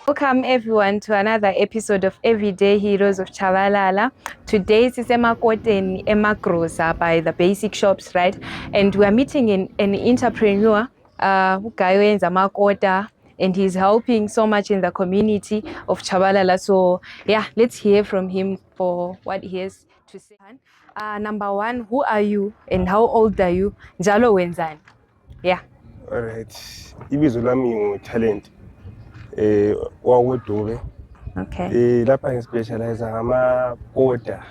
Welcome everyone to another episode of Everyday Heroes of Chabalala. Today is Emakoteni Emagrosa by the Basic Shops, right? And we are meeting an entrepreneur who owns Makota, and he's helping so much in the community of Chabalala. So yeah, let's hear from him for what he has to say. Number one, who are you and how old are you? Njalo wenzani? Yeah. All right. Ibizo lami ngu-Talent wakwedube. Okay. Lapha ngispecialize ngama-powder,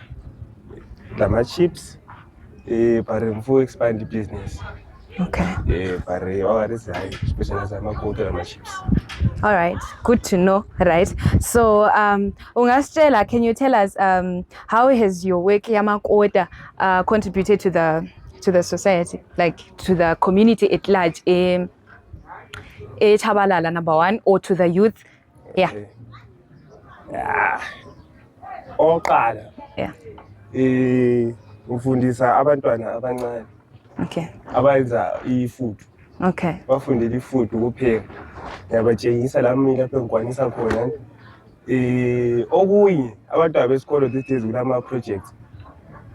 lama-chips, but ngifuna expand business. Okay. But already I specialize ngama-powder lama-chips. All right, good to know, right? So, Ungastela, can you tell us how has your work Yamakota contributed to the society, like to the community at large? Chabalala, number one, or to the youth? Yeah. Oqala. Yeah. Ngifundisa abantwana abancane. Okay. Abayenza ifood. Okay. Bafundela ifood ukupheka. Ngiyabatshengisa lami lapho ngikwanisa khona. Okunye abantwana besikolo these days kulama projects.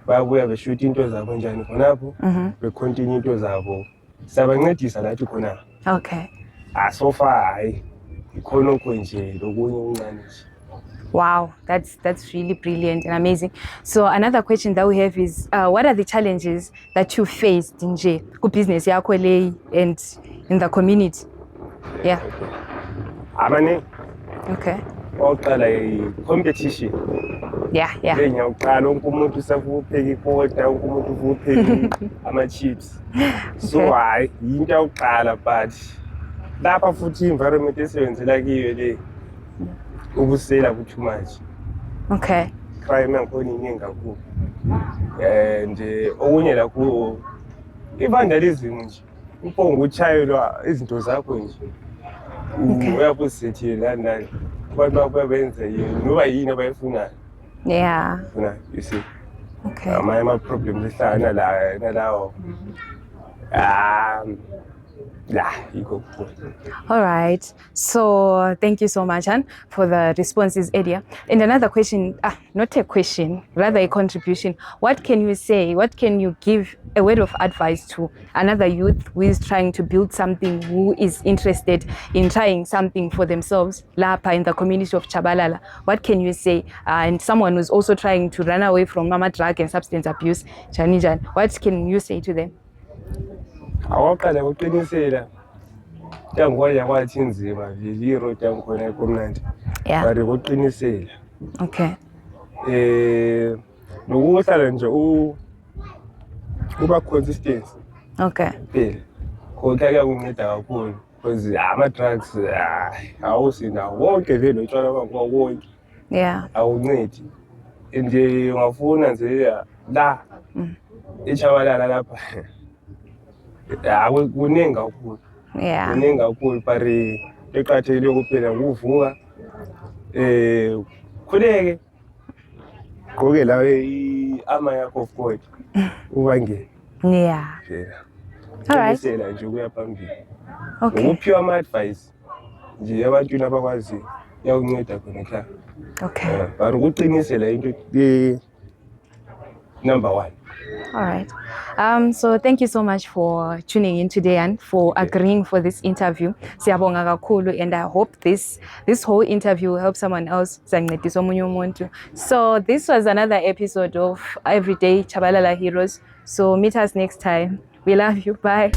Bayabuya beshoot into zabo njani khonapho. Becontinue into zabo. Siyabancedisa lathi khona. Okay. So far hayi ikhonokho nje lokunye okuncane nje. Wow, that's really brilliant and amazing. So another question that we have is, what are the challenges that you faced in business yakho le and in the community? Yeah. Amane. Okay. Oqala competition. Yeah. Ngiyaqala wonke umuntu usafuna ukupheka iphota, wonke umuntu ufuna ukupheka ama-chips. So hayi into yokuqala but lapha futhi environment esebenzela kiyo le ubusela ku too much. Okay. Crime yakhona iningi kakhulu. And okunye la ku vandalism nje. Uphonga uchayelwa izinto zakho nje. Uyabusithi lana abantu babenze noba yini abayifunayo. Yeah. You see. Okay. My problem is nalawo. Yeah, you go. All right. So thank you so much, Han, for the responses, Edia. And another question, not a question, rather a contribution. What can you say? What can you give a word of advice to another youth who is trying to build something, who is interested in trying something for themselves, Lapa, in the community of Chabalala? What can you say? And someone who's also trying to run away from mama drug and substance abuse, Chanijan, what can you say to them? Awaqala uqinisela ngiyangibona kwathi inzima le road yangikhona ekomnandi. Yeah. But uqinisela. Okay. Nokuhlala nje uba consistent. Okay. Phela. Kodwa kuyakunceda kakhulu because ama drugs awusina wonke vele utshwala bakho wonke. Yeah. Awuncedi. Nje ungafuna nje la eChabalala lapha. Kuningi kakhulu. Yeah. Kuningi kakhulu but eqhathekile kuphela ukuvuka khuleke gqoke la i-armor yakho of God ubangene. Yeah. All right. Sela nje kuya phambili. Okay. Ukuphiwa ama advice nje abantwini abakwazi yakunceda khona kla. Okay. But ukuqinisela into number one. All right. So thank you so much for tuning in today and for agreeing for this interview. Siyabonga kakhulu, and I hope this whole interview will help someone else. So this was another episode of Everyday Chabalala Heroes. So meet us next time. We love you. Bye.